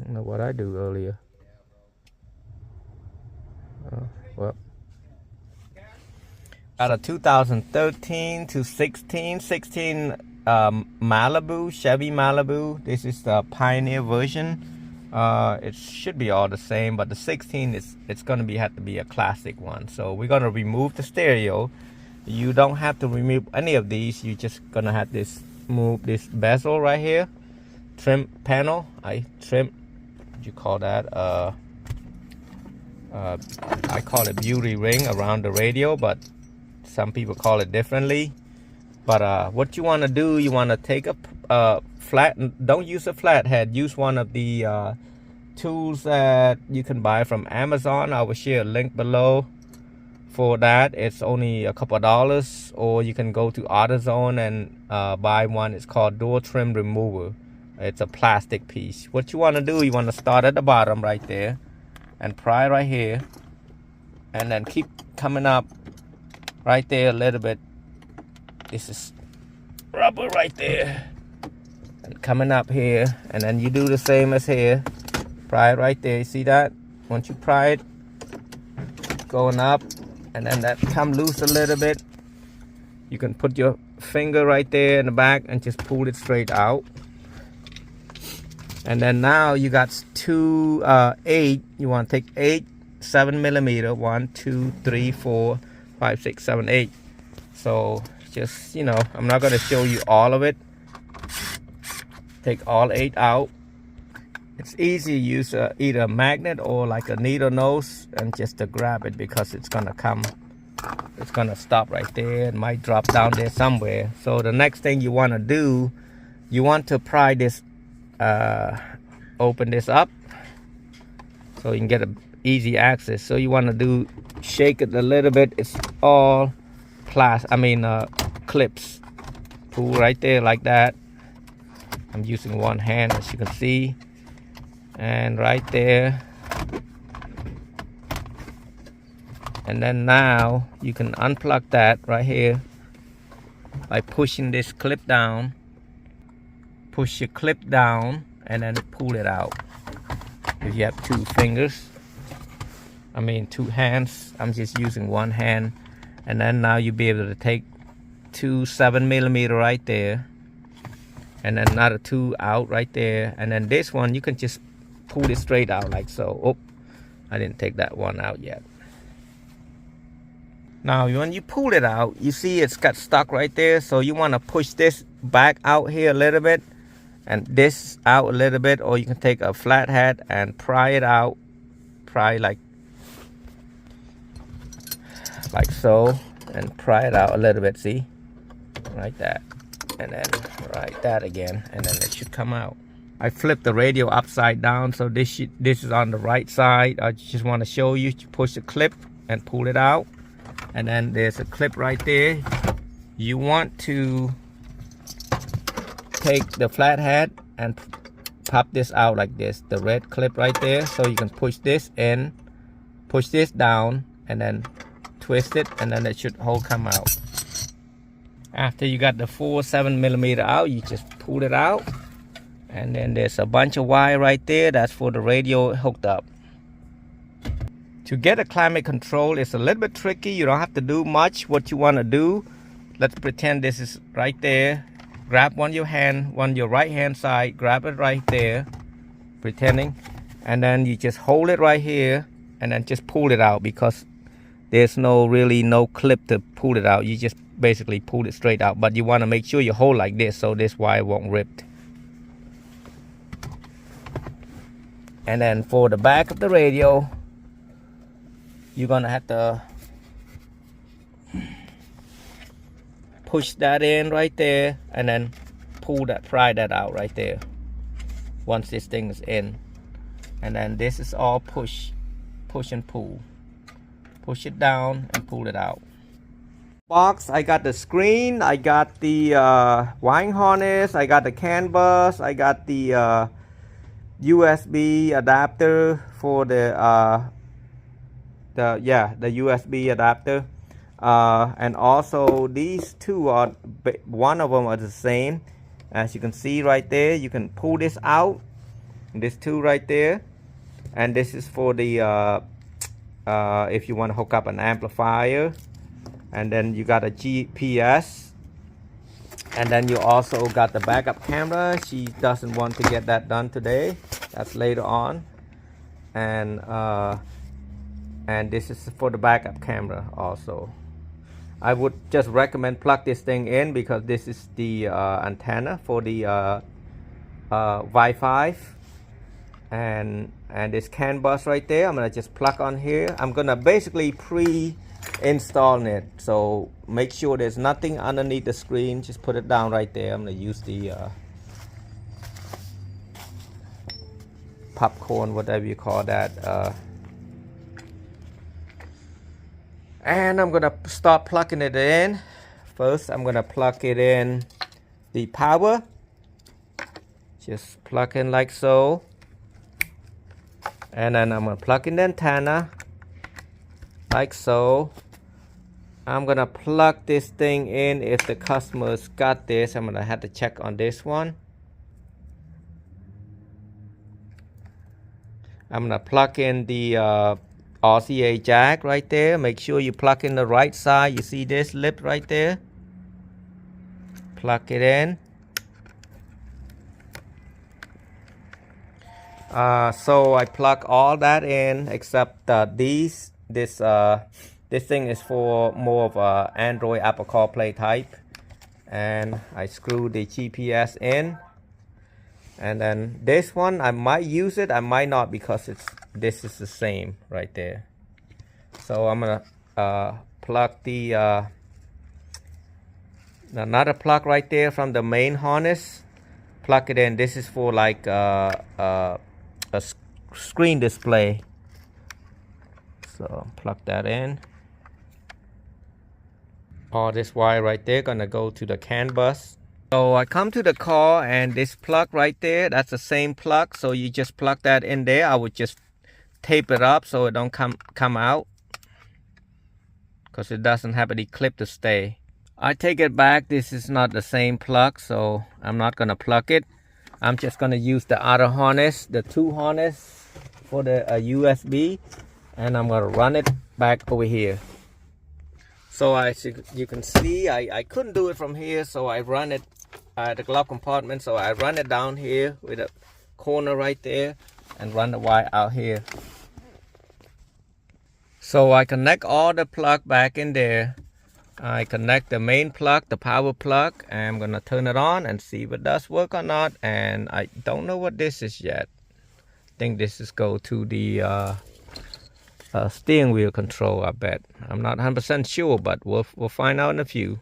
don't know what I do earlier. Well, got a 2013 to 16 Malibu, Chevy Malibu. This is the Pioneer version. It should be all the same, but the 16 it's gonna have to be a classic one. So we're gonna remove the stereo. You don't have to remove any of these. You just gonna have this move this bezel right here, trim panel. I trim. What you call that? I call it beauty ring around the radio, but some people call it differently. But what you want to do, you want to take a flat. Don't use a flathead. Use one of the tools that you can buy from Amazon. I will share a link below for that. It's only a couple of dollars, or you can go to AutoZone and buy one. It's called door trim remover. It's a plastic piece. What you want to do, you want to start at the bottom right there and pry right here, and then keep coming up right there a little bit. This is rubber right there, and coming up here, and then you do the same as here. Pry it right there. You see that? Once you pry it, going up, and then that come loose a little bit, you can put your finger right there in the back and just pull it straight out. And then now you got two 8. You want to take 8 7mm. 1 2 3 4 5 6 7 8. So just, you know, I'm not going to show you all of it. Take all 8 out. It's easy to use either a magnet or like a needle nose, and just to grab it, because it's gonna come, it's gonna stop right there. It might drop down there somewhere. So the next thing you want to do, you want to pry this, open this up so you can get an easy access. So you want to do, shake it a little bit. It's all clips. Pull right there like that. I'm using one hand, as you can see, and right there. And then now you can unplug that right here by pushing this clip down. Push your clip down and then pull it out. If you have 2 fingers, 2 hands, I'm just using one hand. And then now you'll be able to take 2 7mm right there, and then another 2 out right there. And then this one, you can just pull it straight out like so. Oh, I didn't take that one out yet. Now when you pull it out, you see it's got stuck right there. So you want to push this back out here a little bit, and this out a little bit, or you can take a flathead and pry it out. Pry like so, and pry it out a little bit. See, like that, and then like that again, and then it should come out. I flipped the radio upside down, so this is on the right side. I just want to show you. You push the clip and pull it out, and then there's a clip right there. You want to take the flathead and pop this out like this, the red clip right there. So you can push this in, push this down, and then twist it, and then it should all come out. After you got the 4 7mm out, you just pull it out, and then there's a bunch of wire right there. That's for the radio hooked up. To get a climate control, it's a little bit tricky. You don't have to do much. What you want to do, let's pretend this is right there. Grab one your right hand side, grab it right there, pretending, and then you just hold it right here, and then just pull it out, because there's no clip to pull it out. You just basically pull it straight out, but you want to make sure you hold like this so this wire won't rip. And then for the back of the radio, you're gonna have to push that in right there, and then pry that out right there once this thing is in. And then this is all push and pull. Push it down and pull it out. Box, I got the screen, I got the wiring harness, I got the CAN bus, I got the USB adapter for the USB adapter, and also these two are, one of them are the same. As you can see right there, you can pull this out This two right there, and this is for the if you want to hook up an amplifier. And then you got a GPS, and then you also got the backup camera. She doesn't want to get that done today, that's later on. And this is for the backup camera also. I would just recommend plug this thing in because this is the antenna for the Wi-Fi. And this CAN bus right there, I'm gonna just plug on here. I'm gonna basically pre-install it, so make sure there's nothing underneath the screen. Just put it down right there. I'm gonna use the popcorn, whatever you call that, and I'm gonna start plugging it in. First I'm gonna plug it in the power. Just plug in like so. And then I'm gonna plug in the antenna like so. I'm gonna plug this thing in. If the customer's got this, I'm gonna have to check on this one. I'm gonna plug in the RCA jack right there. Make sure you plug in the right side. You see this lip right there? Plug it in. So I plug all that in except this thing is for more of a Android Apple CarPlay type, and I screw the GPS in. And then this one I might use it, I might not, because this is the same right there. So I'm gonna plug the another plug right there from the main harness. Plug it in. This is for like a screen display. So plug that in. All this wire right there gonna go to the CAN bus. So I come to the car, and this plug right there, that's the same plug. So you just plug that in there. I would just tape it up so it don't come out, because it doesn't have any clip to stay. I take it back. This is not the same plug, so I'm not gonna plug it. I'm just gonna use the other harness, the two harness for the USB, and I'm gonna run it back over here. So as you can see, I couldn't do it from here, so I run it at the glove compartment. So I run it down here with a corner right there and run the wire out here. So I connect all the plug back in there. I connect the main plug, the power plug, and I'm gonna turn it on and see if it does work or not. And I don't know what this is yet. I think this is go to the steering wheel control, I bet. I'm not 100% sure, but we'll find out in a few.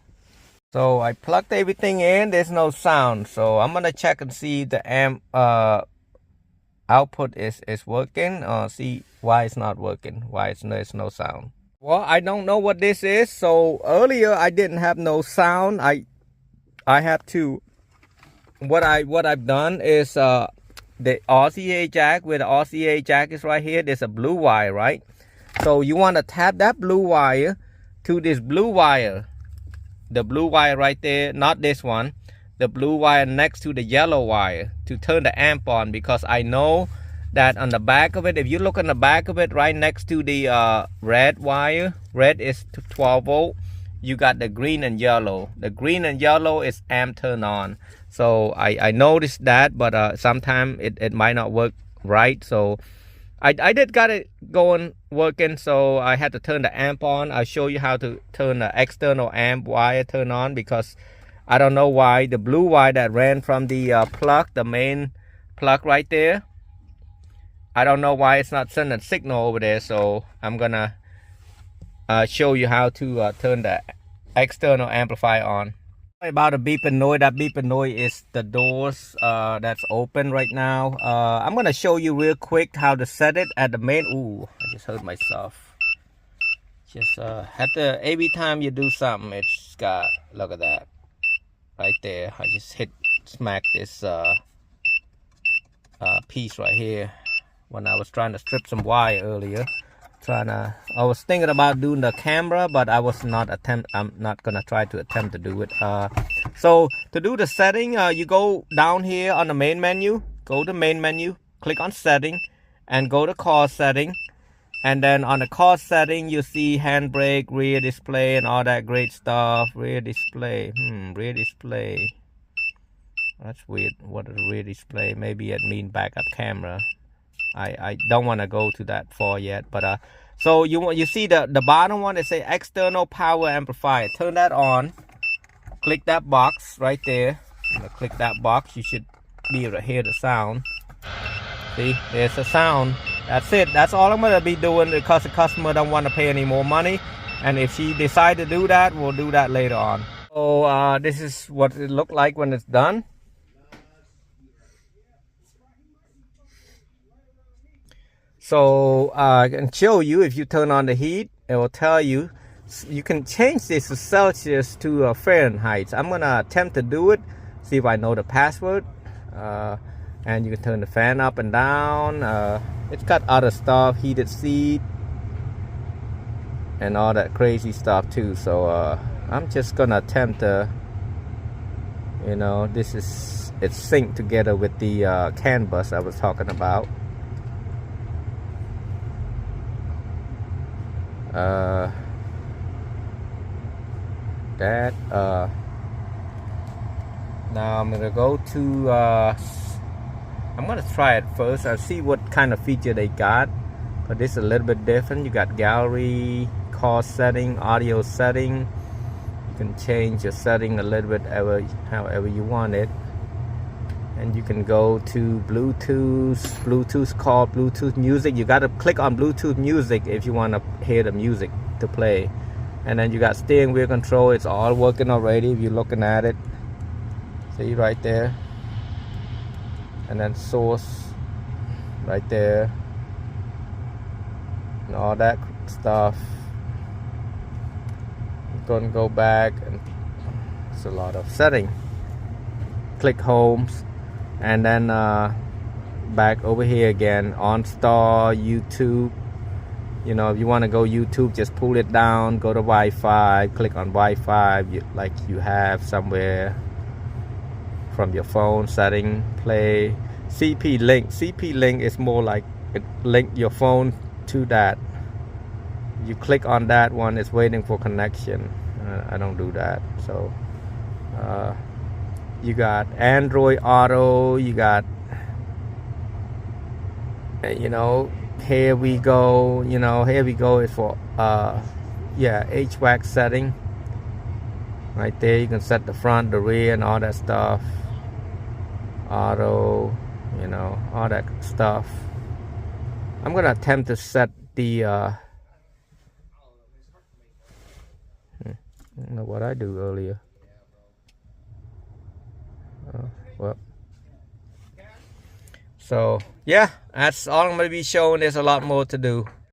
So I plugged everything in. There's no sound, so I'm gonna check and see the amp output is working, or see why it's not working, why there's no sound. Well, I don't know what this is. So earlier I didn't have no sound. I have to, what I've done is the RCA jack, where the RCA jack is right here, there's a blue wire, right? So you want to tap that blue wire to this blue wire, the blue wire right there, not this one, the blue wire next to the yellow wire, to turn the amp on. Because I know that on the back of it, if you look on the back of it, right next to the red wire, red is 12 volt, you got the green and yellow. The green and yellow is amp turn on. So I noticed that, but sometimes it might not work right. So I did got it going, working, so I had to turn the amp on. I'll show you how to turn the external amp wire turn on, because I don't know why the blue wire that ran from the plug, the main plug right there, I don't know why it's not sending a signal over there. So I'm gonna show you how to turn the external amplifier on. About a beeping noise, that beeping noise is the doors that's open right now. I'm gonna show you real quick how to set it at the main. Ooh, I just hurt myself. Just have to, every time you do something, it's got, look at that right there. I just smack this piece right here when I was trying to strip some wire earlier. I was thinking about doing the camera, but I'm not gonna try to attempt to do it. So to do the setting, you go down here on the main menu, go to main menu, click on setting and go to car setting. And then on the car setting, you see handbrake, rear display, and all that great stuff. Rear display. Rear display. That's weird. What is rear display? Maybe it means backup camera. I don't want to go to that far yet. But so you see the bottom one, it say external power amplifier. Turn that on. Click that box right there. Click that box. You should be able to hear the sound. See, there's a sound. That's it. That's all I'm gonna be doing because the customer don't want to pay any more money. And if she decide to do that, we'll do that later on. So this is what it look like when it's done. So I can show you. If you turn on the heat, it will tell you. You can change this to Celsius to Fahrenheit. I'm gonna attempt to do it. See if I know the password. And you can turn the fan up and down. It's got other stuff, heated seat, and all that crazy stuff too. So I'm just gonna attempt to, it's synced together with the CAN bus I was talking about. Now I'm gonna go to I'm gonna try it first. I'll see what kind of feature they got, but this is a little bit different. You got gallery, car setting, audio setting. You can change your setting a little bit however you want it, and you can go to Bluetooth called Bluetooth music. You got to click on Bluetooth music if you want to hear the music to play. And then you got steering wheel control. It's all working already if you're looking at it. See right there. And then source right there. And all that stuff. I'm gonna go back, and it's a lot of setting. Click homes, and then back over here again. OnStar, YouTube. If you want to go YouTube, just pull it down, go to Wi-Fi, click on Wi-Fi like you have somewhere from your phone. Setting, play, CP link. CP link is more like it link your phone to that. You click on that one, it's waiting for connection. I don't do that. So you got Android Auto, you got here we go. Here we go is for HVAC setting. Right there, you can set the front, the rear, and all that stuff. Auto, all that stuff. I'm gonna attempt to set the I don't know what I do earlier. Well, so yeah, that's all I'm gonna be showing. There's a lot more to do.